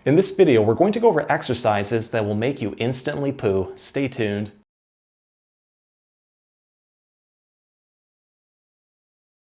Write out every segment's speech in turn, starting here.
In this video, we're going to go over exercises that will make you instantly poo. Stay tuned.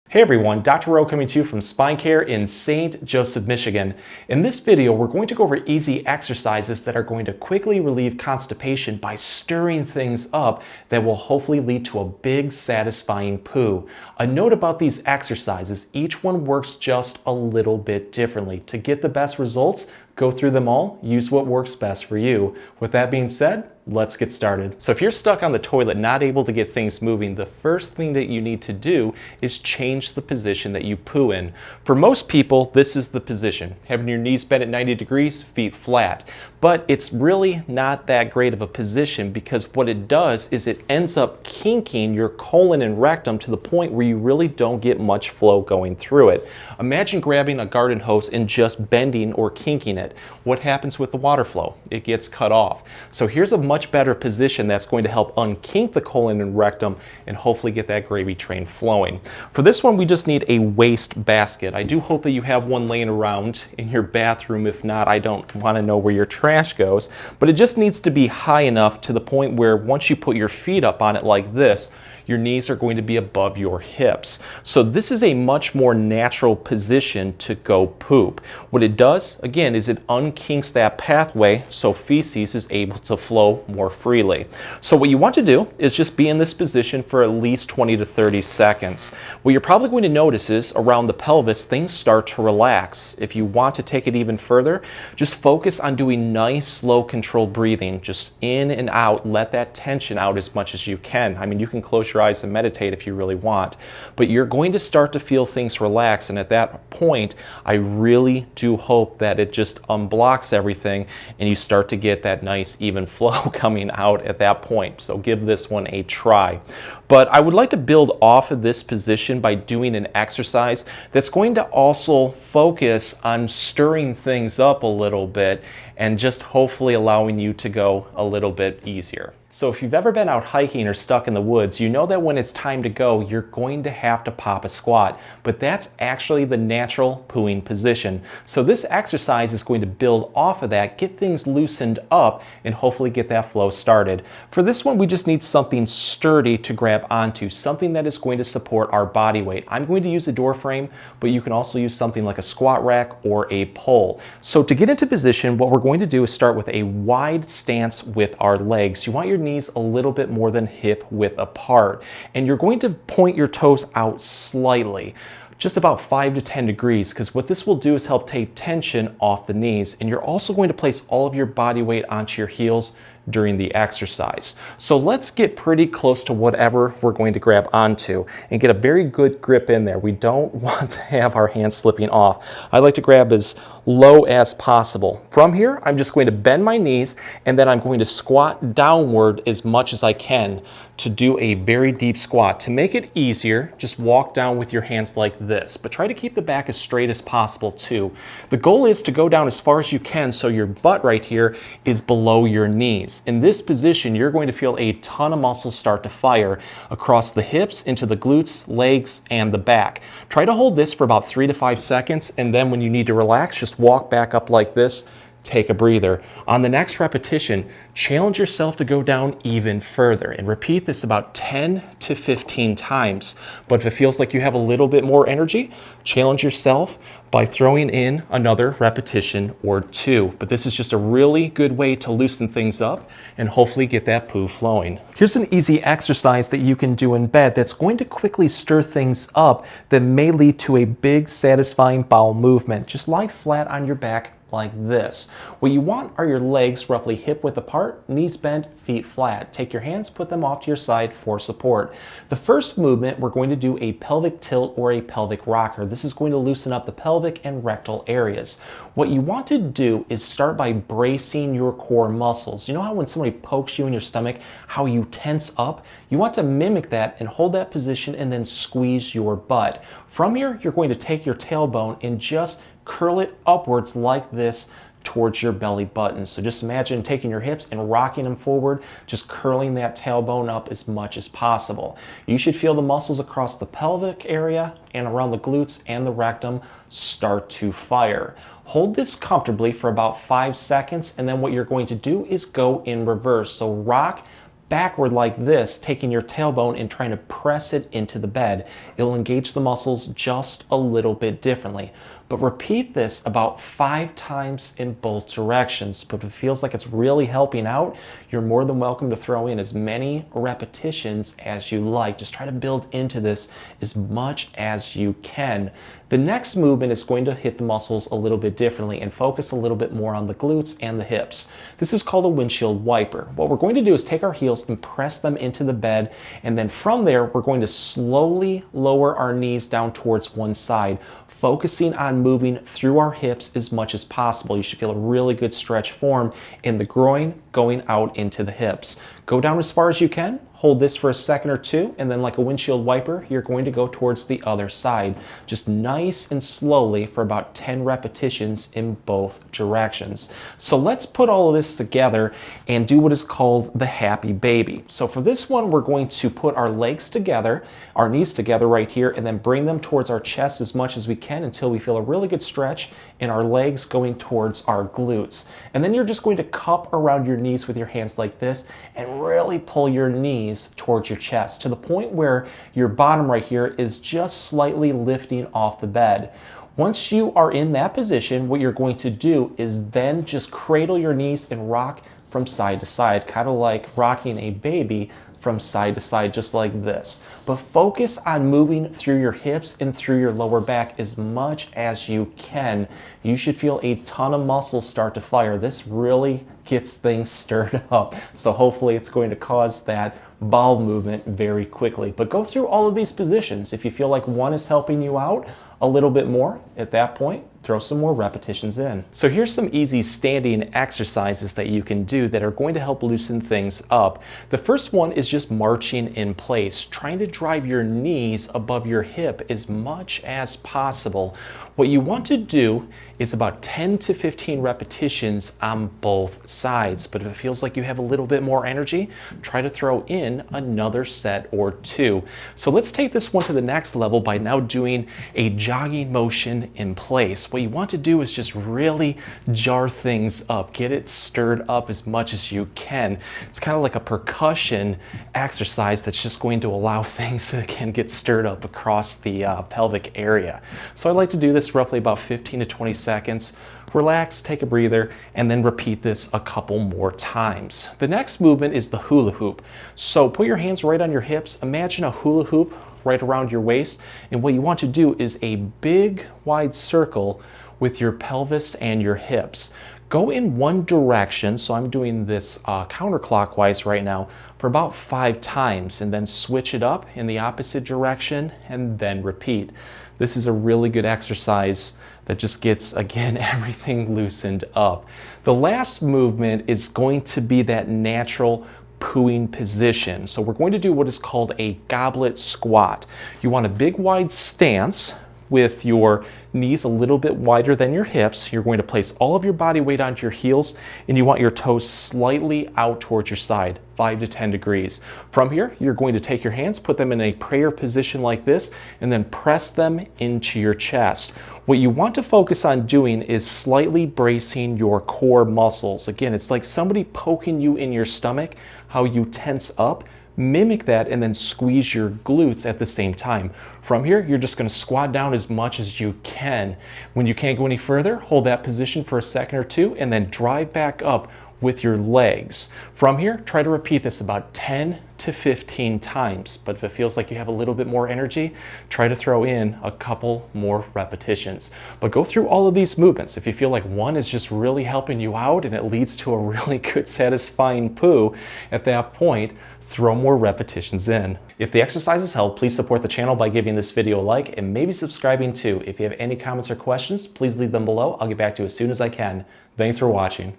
Hey everyone, Dr. Rowe coming to you from SpineCare in St. Joseph, Michigan. In this video, we're going to go over easy exercises that are going to quickly relieve constipation by stirring things up that will hopefully lead to a big, satisfying poo. A note about these exercises, each one works just a little bit differently. To get the best results, go through them all, use what works best for you. With that being said, let's get started. So if you're stuck on the toilet, not able to get things moving, the first thing that you need to do is change the position that you poo in. For most people, this is the position, having your knees bent at 90 degrees, feet flat. But it's really not that great of a position because what it does is it ends up kinking your colon and rectum to the point where you really don't get much flow going through it. Imagine grabbing a garden hose and just bending or kinking it. What happens with the water flow? It gets cut off. So here's a much better position that's going to help unkink the colon and rectum and hopefully get that gravy train flowing. For this one, we just need a waste basket. I do hope that you have one laying around in your bathroom. If not, I don't want to know where your trash goes, but it just needs to be high enough to the point where once you put your feet up on it like this, your knees are going to be above your hips. So this is a much more natural position to go poop. What it does, again, is it unkinks that pathway so feces is able to flow more freely. So what you want to do is just be in this position for at least 20 to 30 seconds. What you're probably going to notice is around the pelvis, things start to relax. If you want to take it even further, just focus on doing nice, slow, controlled breathing. Just in and out, let that tension out as much as you can. I mean, you can close your eyes and meditate if you really want, but you're going to start to feel things relax, and at that point I really do hope that it just unblocks everything and you start to get that nice even flow coming out at that point. So give this one a try. But I would like to build off of this position by doing an exercise that's going to also focus on stirring things up a little bit and just hopefully allowing you to go a little bit easier. So if you've ever been out hiking or stuck in the woods, you know that when it's time to go, you're going to have to pop a squat, but that's actually the natural pooing position. So this exercise is going to build off of that, get things loosened up, and hopefully get that flow started. For this one, we just need something sturdy to grab onto, something that is going to support our body weight. I'm going to use a door frame, but you can also use something like a squat rack or a pole. So to get into position, what we're going to do is start with a wide stance with our legs. You want your knees a little bit more than hip width apart, and you're going to point your toes out slightly, just about 5 to 10 degrees, because what this will do is help take tension off the knees, and you're also going to place all of your body weight onto your heels during the exercise. So let's get pretty close to whatever we're going to grab onto and get a very good grip in there. We don't want to have our hands slipping off. I like to grab as low as possible. From here, I'm just going to bend my knees and then I'm going to squat downward as much as I can to do a very deep squat. To make it easier, just walk down with your hands like this, but try to keep the back as straight as possible too. The goal is to go down as far as you can so your butt right here is below your knees. In this position, you're going to feel a ton of muscles start to fire across the hips, into the glutes, legs, and the back. Try to hold this for about 3 to 5 seconds, and then when you need to relax, just walk back up like this, take a breather. On the next repetition, challenge yourself to go down even further and repeat this about 10 to 15 times. But if it feels like you have a little bit more energy, challenge yourself by throwing in another repetition or 2. But this is just a really good way to loosen things up and hopefully get that poo flowing. Here's an easy exercise that you can do in bed that's going to quickly stir things up that may lead to a big, satisfying bowel movement. Just lie flat on your back like this. What you want are your legs roughly hip width apart, knees bent, feet flat. Take your hands, put them off to your side for support. The first movement, we're going to do a pelvic tilt or a pelvic rocker. This is going to loosen up the pelvic and rectal areas. What you want to do is start by bracing your core muscles. You know how when somebody pokes you in your stomach, how you tense up? You want to mimic that and hold that position and then squeeze your butt. From here, you're going to take your tailbone and just curl it upwards like this towards your belly button. So just imagine taking your hips and rocking them forward, just curling that tailbone up as much as possible. You should feel the muscles across the pelvic area and around the glutes and the rectum start to fire. Hold this comfortably for about 5 seconds, and then what you're going to do is go in reverse. So rock backward like this, taking your tailbone and trying to press it into the bed. It'll engage the muscles just a little bit differently. But repeat this about 5 times in both directions. But if it feels like it's really helping out, you're more than welcome to throw in as many repetitions as you like. Just try to build into this as much as you can. The next movement is going to hit the muscles a little bit differently and focus a little bit more on the glutes and the hips. This is called a windshield wiper. What we're going to do is take our heels and press them into the bed, and then from there we're going to slowly lower our knees down towards one side, focusing on moving through our hips as much as possible. You should feel a really good stretch form in the groin going out into the hips. Go down as far as you can. Hold this for a second or two, and then like a windshield wiper, you're going to go towards the other side. Just nice and slowly for about 10 repetitions in both directions. So let's put all of this together and do what is called the happy baby. So for this one, we're going to put our legs together, our knees together right here, and then bring them towards our chest as much as we can until we feel a really good stretch in our legs going towards our glutes. And then you're just going to cup around your knees with your hands like this and really pull your knees towards your chest to the point where your bottom right here is just slightly lifting off the bed. Once you are in that position, what you're going to do is then just cradle your knees and rock from side to side, kind of like rocking a baby from side to side, just like this. But focus on moving through your hips and through your lower back as much as you can. You should feel a ton of muscles start to fire. This really gets things stirred up. So hopefully it's going to cause that bowel movement very quickly. But go through all of these positions. If you feel like one is helping you out a little bit more, at that point, throw some more repetitions in. So here's some easy standing exercises that you can do that are going to help loosen things up. The first one is just marching in place, trying to drive your knees above your hip as much as possible. What you want to do is about 10 to 15 repetitions on both sides. But if it feels like you have a little bit more energy, try to throw in another set or two. So let's take this one to the next level by now doing a jogging motion in place. What you want to do is just really jar things up, get it stirred up as much as you can. It's kind of like a percussion exercise that's just going to allow things to again get stirred up across the pelvic area. So I like to do this roughly about 15 to 20 seconds. Relax, take a breather, and then repeat this a couple more times. The next movement is the hula hoop. So put your hands right on your hips. Imagine a hula hoop right around your waist, and what you want to do is a big wide circle with your pelvis and your hips. Go in one direction, so I'm doing this counterclockwise right now for about 5 times, and then switch it up in the opposite direction and then repeat. This is a really good exercise that just gets, again, everything loosened up. The last movement is going to be that natural pooing position. So we're going to do what is called a goblet squat. You want a big wide stance with your knees a little bit wider than your hips. You're going to place all of your body weight onto your heels, and you want your toes slightly out towards your side, 5 to 10 degrees. From here, you're going to take your hands, put them in a prayer position like this, and then press them into your chest. What you want to focus on doing is slightly bracing your core muscles. Again, it's like somebody poking you in your stomach, how you tense up. Mimic that and then squeeze your glutes at the same time. From here, you're just going to squat down as much as you can. When you can't go any further, hold that position for a second or two and then drive back up with your legs. From here, try to repeat this about 10 to 15 times. But if it feels like you have a little bit more energy, try to throw in a couple more repetitions. But go through all of these movements. If you feel like one is just really helping you out and it leads to a really good satisfying poo, at that point, throw more repetitions in. If the exercises help, please support the channel by giving this video a like and maybe subscribing too. If you have any comments or questions, please leave them below. I'll get back to you as soon as I can. Thanks for watching.